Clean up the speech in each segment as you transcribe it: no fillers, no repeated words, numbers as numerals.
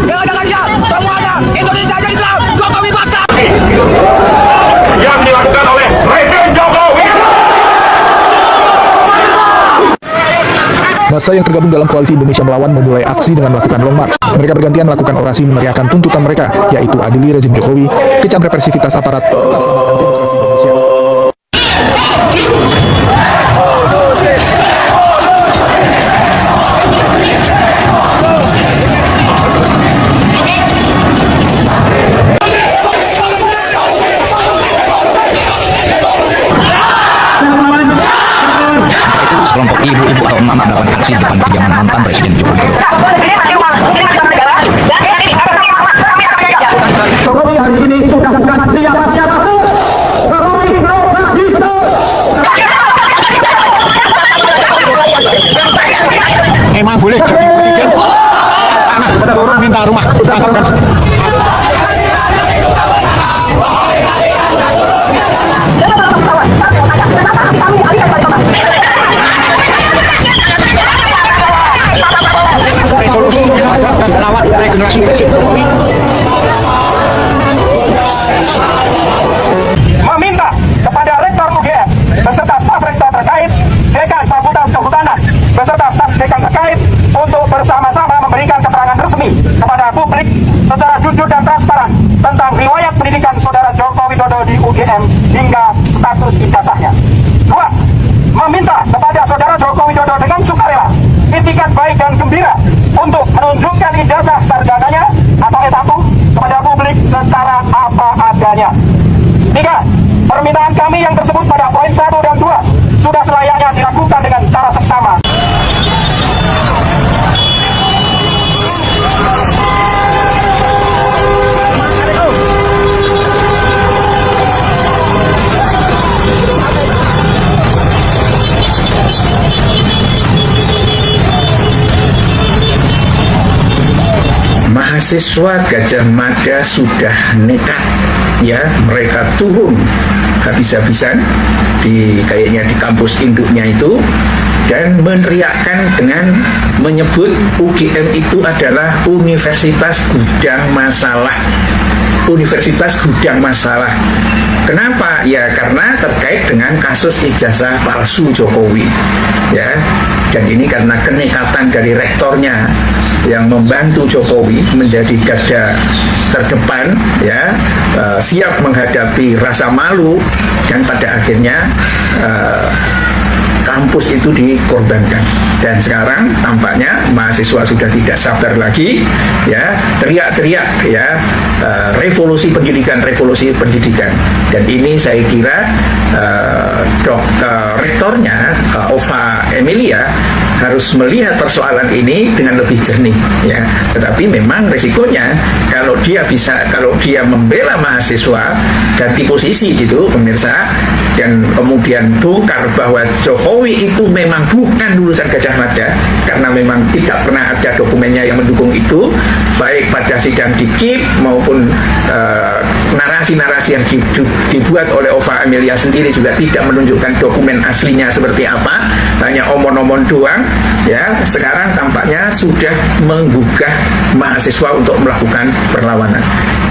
yang ada dia semuanya Indonesia jadi Islam. Jokowi bangsa yang dilakukan oleh rezim Jokowi. Masa yang tergabung dalam koalisi Indonesia Melawan memulai aksi dengan melakukan long march. Mereka bergantian melakukan orasi meneriakan tuntutan mereka, yaitu adili rezim Jokowi, kecam represivitas aparat, demokrasi Indonesia. Kelompok ibu-ibu atau emak-emak melakukan aksi di depan kediaman mantan Presiden Joko Widodo. Jokowi hari ini sudah bukan siapa-siapa. Emang boleh jadi presiden? Anak turun minta rumah tangkapkan. Resolusi dan melawan regenerasi Presiden Jokowi. Meminta kepada Rektor UGM beserta staf rektor terkait, dekan Fakultas Kehutanan beserta staf dekan terkait untuk bersama-sama memberikan keterangan resmi kepada publik secara jujur dan transparan tentang riwayat pendidikan saudara Joko Widodo di UGM hingga status ijazahnya. 2. Meminta kepada saudara Joko Widodo dengan sukarela, itikat baik dan gembira untuk menunjukkan ijazah sarjananya atau S1 kepada publik secara apa adanya. 3. Permintaan kami yang tersebut pada poin 1 dan 2 sudah selayaknya dilakukan dengan cara seksama. Mahasiswa Gajah Mada sudah nekat, ya, mereka turun habis-habisan kayaknya di kampus induknya itu dan meneriakkan dengan menyebut UGM itu adalah Universitas Gudang Masalah. Universitas Gudang Masalah. Kenapa? Ya karena terkait dengan kasus ijazah palsu Jokowi, ya. Dan ini karena kenekatan dari rektornya yang membantu Jokowi menjadi garda terdepan, ya, siap menghadapi rasa malu dan pada akhirnya kampus itu dikorbankan. Dan sekarang tampaknya mahasiswa sudah tidak sabar lagi, ya, teriak-teriak, ya, revolusi pendidikan. Dan ini saya kira rektornya Ova Emilia harus melihat persoalan ini dengan lebih jernih, ya. Tetapi memang resikonya kalau dia membela mahasiswa ganti posisi gitu pemirsa, dan kemudian bongkar bahwa Jokowi itu memang bukan lulusan Gajah Mada karena memang tidak pernah ada dokumennya yang mendukung itu, baik pada sidang di KIP maupun narasi-narasi yang dibuat oleh Ova Emilia sendiri juga tidak menunjukkan dokumen aslinya seperti apa, hanya omon-omon doang, ya. Sekarang tampaknya sudah menggugah mahasiswa untuk melakukan perlawanan.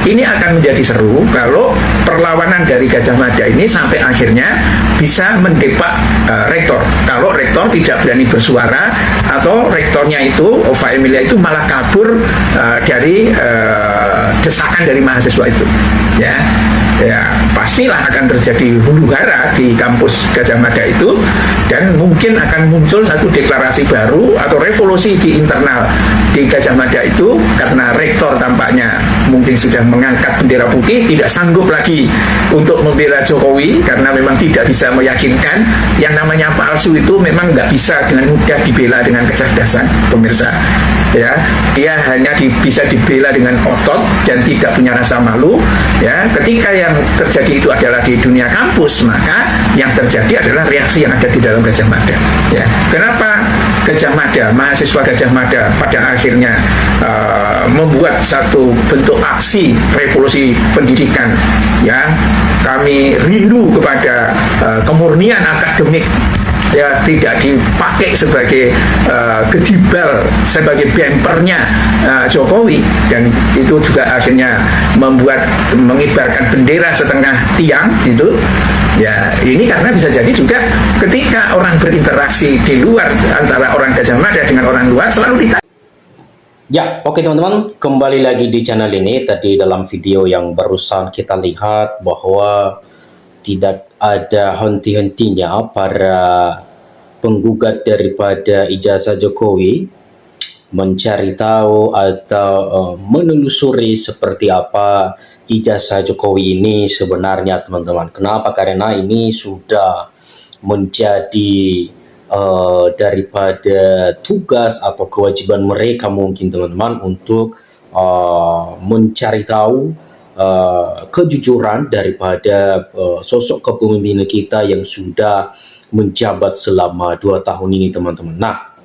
Ini akan menjadi seru kalau perlawanan dari Gajah Mada ini sampai akhirnya bisa mendepak rektor. Kalau rektor tidak berani bersuara atau rektornya itu, Ova Emilia itu malah kabur dari desakan dari mahasiswa itu, ya. Ya pastilah akan terjadi huru-hara di kampus Gajah Mada itu, dan mungkin akan muncul satu deklarasi baru atau revolusi di internal di Gajah Mada itu karena rektor tampaknya mungkin sudah mengangkat bendera putih, tidak sanggup lagi untuk membela Jokowi karena memang tidak bisa meyakinkan. Yang namanya palsu itu memang nggak bisa dengan mudah dibela dengan kecerdasan, pemirsa, ya. Dia hanya bisa dibela dengan otot dan tidak punya rasa malu, ya. Ketika yang terjadi itu adalah di dunia kampus, maka yang terjadi adalah reaksi yang ada di dalam Gajah Mada, ya. Kenapa Gajah Mada, mahasiswa Gajah Mada pada akhirnya membuat satu bentuk aksi revolusi pendidikan, ya. Kami rindu kepada kemurnian akademik ya tidak dipakai sebagai gedibal, sebagai bempernya Jokowi, dan itu juga akhirnya mengibarkan bendera setengah tiang gitu. Ya, ini karena bisa jadi juga ketika orang berinteraksi di luar antara orang Gajah Mada dengan orang luar selalu ditanya. Ya, oke teman-teman, kembali lagi di channel ini. Tadi dalam video yang barusan kita lihat bahwa tidak ada henti-hentinya para penggugat daripada ijazah Jokowi mencari tahu atau menelusuri seperti apa ijazah Jokowi ini sebenarnya, teman-teman. Kenapa? Karena ini sudah menjadi daripada tugas atau kewajiban mereka mungkin, teman-teman, untuk mencari tahu kejujuran daripada sosok kepemimpinan kita yang sudah menjabat selama 2 tahun ini, teman-teman. Nah,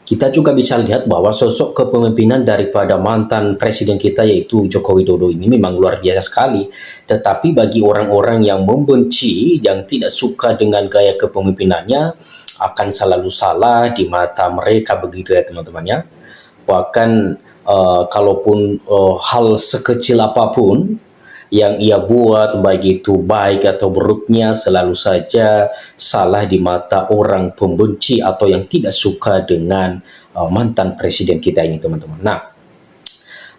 kita juga bisa lihat bahwa sosok kepemimpinan daripada mantan presiden kita yaitu Joko Widodo ini memang luar biasa sekali. Tetapi bagi orang-orang yang membenci, yang tidak suka dengan gaya kepemimpinannya, akan selalu salah di mata mereka, begitu ya teman-teman ya. Bahkan kalaupun hal sekecil apapun yang ia buat, baik itu baik atau buruknya, selalu saja salah di mata orang pembenci atau yang tidak suka dengan mantan presiden kita ini, teman-teman. Nah,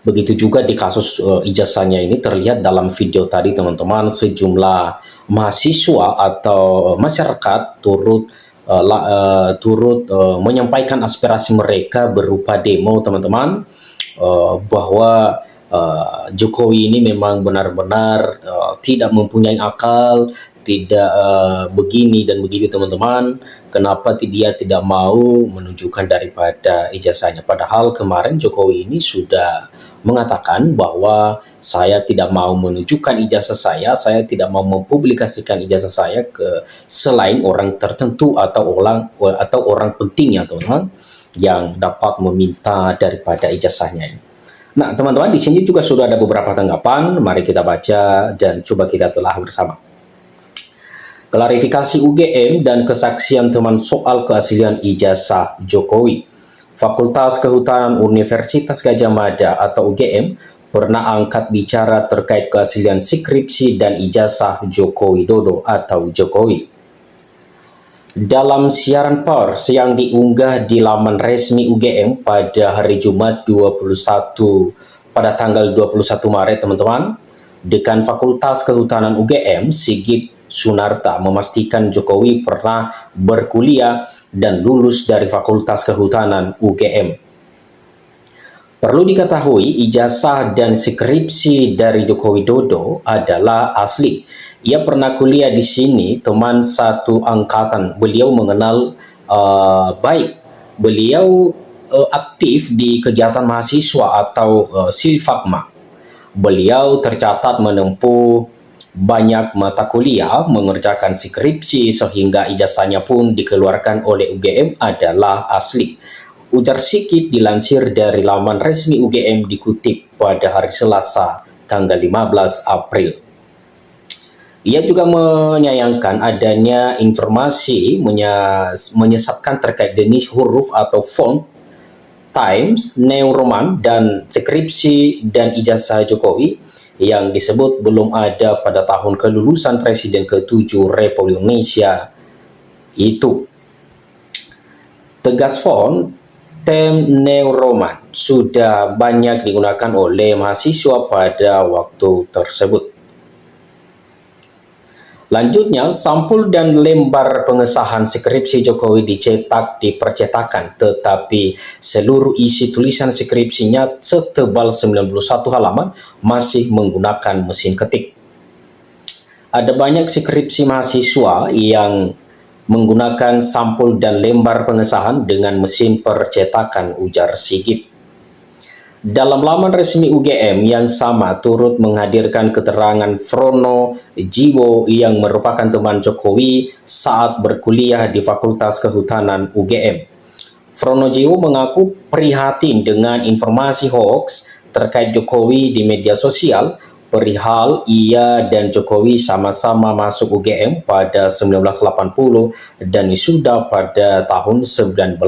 begitu juga di kasus ijazahnya ini terlihat dalam video tadi, teman-teman, sejumlah mahasiswa atau masyarakat turut menyampaikan aspirasi mereka berupa demo, teman-teman, bahwa Jokowi ini memang benar-benar tidak mempunyai akal, tidak begini dan begitu, teman-teman. Kenapa dia tidak mau menunjukkan daripada ijazahnya? Padahal kemarin Jokowi ini sudah mengatakan bahwa saya tidak mau menunjukkan ijazah saya tidak mau mempublikasikan ijazah saya ke selain orang tertentu atau orang penting ya, teman-teman, yang dapat meminta daripada ijazahnya ini. Nah, teman-teman, di sini juga sudah ada beberapa tanggapan. Mari kita baca dan coba kita telah bersama. Klarifikasi UGM dan kesaksian teman soal keaslian ijazah Jokowi. Fakultas Kehutanan Universitas Gadjah Mada atau UGM pernah angkat bicara terkait keaslian skripsi dan ijazah Joko Widodo atau Jokowi. Dalam siaran pers yang diunggah di laman resmi UGM pada hari Jumat pada tanggal 21 Maret, teman-teman, Dekan Fakultas Kehutanan UGM, Sigit Sunarta, memastikan Jokowi pernah berkuliah dan lulus dari Fakultas Kehutanan UGM. Perlu diketahui, ijazah dan skripsi dari Joko Widodo adalah asli. Ia pernah kuliah di sini, teman satu angkatan. Beliau mengenal baik. Beliau aktif di kegiatan mahasiswa atau Silfakma. Beliau tercatat menempuh banyak mata kuliah, mengerjakan skripsi, sehingga ijazahnya pun dikeluarkan oleh UGM adalah asli. Ujar Sigit dilansir dari laman resmi UGM dikutip pada hari Selasa, tanggal 15 April. Ia juga menyayangkan adanya informasi menyesatkan terkait jenis huruf atau font, Times New Roman, dan skripsi dan ijazah Jokowi yang disebut belum ada pada tahun kelulusan Presiden ke-7 Republik Indonesia itu. Tegas, font Times New Roman sudah banyak digunakan oleh mahasiswa pada waktu tersebut. Lanjutnya, sampul dan lembar pengesahan skripsi Jokowi dicetak di percetakan, tetapi seluruh isi tulisan skripsinya setebal 91 halaman masih menggunakan mesin ketik. Ada banyak skripsi mahasiswa yang menggunakan sampul dan lembar pengesahan dengan mesin percetakan, ujar Sigit. Dalam laman resmi UGM yang sama turut menghadirkan keterangan Frono Jiwo yang merupakan teman Jokowi saat berkuliah di Fakultas Kehutanan UGM. Frono Jiwo mengaku prihatin dengan informasi hoax terkait Jokowi di media sosial. perihal ia dan Jokowi sama-sama masuk UGM pada 1980 dan wisuda pada tahun 1985.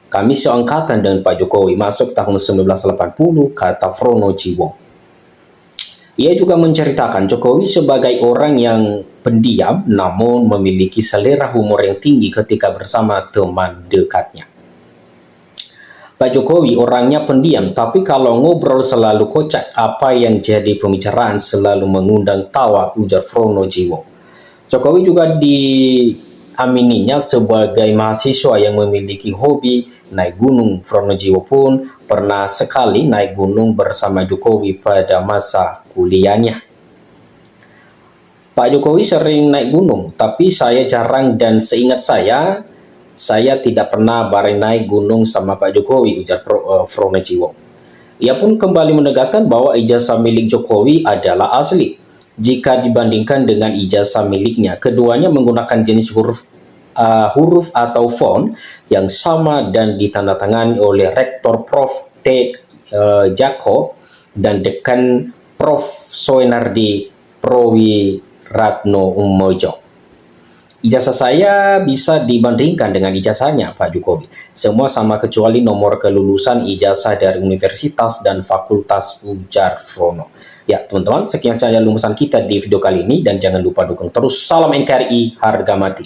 Kami seangkatan dengan Pak Jokowi masuk tahun 1980, kata Frono Jiwo. Ia juga menceritakan Jokowi sebagai orang yang pendiam namun memiliki selera humor yang tinggi ketika bersama teman dekatnya. Pak Jokowi orangnya pendiam, tapi kalau ngobrol selalu kocak. Apa yang jadi pembicaraan selalu mengundang tawa, ujar Frono Jiwo. Jokowi juga diamininya sebagai mahasiswa yang memiliki hobi naik gunung. Frono Jiwo pun pernah sekali naik gunung bersama Jokowi pada masa kuliahnya. Pak Jokowi sering naik gunung, tapi saya jarang dan seingat saya tidak pernah bareng naik gunung sama Pak Jokowi, ujar Frono Jiwo. Ia pun kembali menegaskan bahwa ijazah milik Jokowi adalah asli. Jika dibandingkan dengan ijazah miliknya, keduanya menggunakan jenis huruf atau font yang sama dan ditandatangani oleh Rektor Prof. Ted Jako dan Dekan Prof. Soenardi Prowiratno Umojo. Ijazah saya bisa dibandingkan dengan ijazahnya Pak Jokowi. Semua sama kecuali nomor kelulusan ijazah dari universitas dan fakultas, ujar Frono. Ya teman-teman, sekian saja lulusan kita di video kali ini dan jangan lupa dukung terus. Salam NKRI, harga mati.